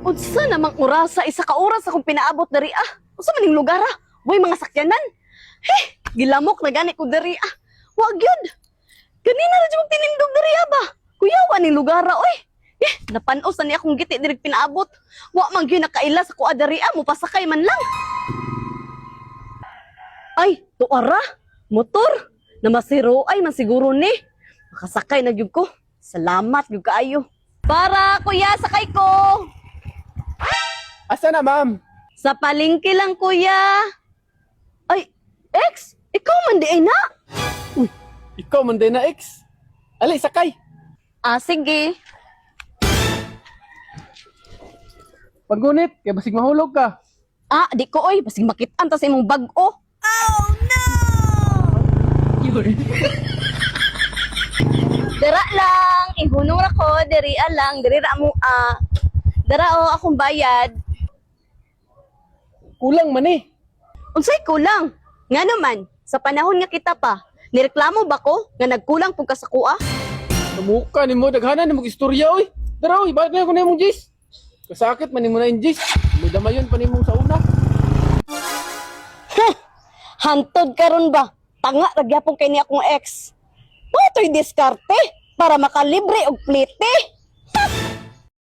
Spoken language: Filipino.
Unsa namang orasa isa ka oras akong pinaabot diri ah. Unsa man ning lugar ah? Way mga sakyanan. Gilamok na gani ko diri ah. Wa gyud. Ganina ra jud tinindog diri ah ba. Kuyawa ning lugar ah, oy. Napan-os na ni akong giti diri pinaabot. Wa man gyud nakaila sa kuha diri ah, mupasakay man lang. Ay, tuara. Motor. Na masiro ay man siguro ni. Makasakay na gyud ko. Salamat gyud kaayo. Para kuya, sakay ko. Asa na, ma'am? Sa palengke lang, kuya. Ay, ex, ikaw man di ay na. Ikaw man din na, ex. Ali, sakay. Ah, sige. Paggunit, kaya basig mahulog ka. Ah, di ko oy, basig makitaan ta sa imong bag-o. Oh, no! Dara lang, ihunong ra ko, diri lang, diri ra mo Dara o akong bayad. Kulang man eh. Unsay kulang? Nga naman, sa panahon nga kita pa, nireklamo ba ko nga nagkulang pug ka sa kuha? Namukha ni mo, daghanan ni mong istorya, oy. Dara, oy, bakit na ako na yung Jis? Kasakit man ni mo na yung Jis. May damayon pa ni mong sa una. Hantod karon ba? Tanga ragyapon kay ni akong ex. Matoy diskarte para makalibre og plite.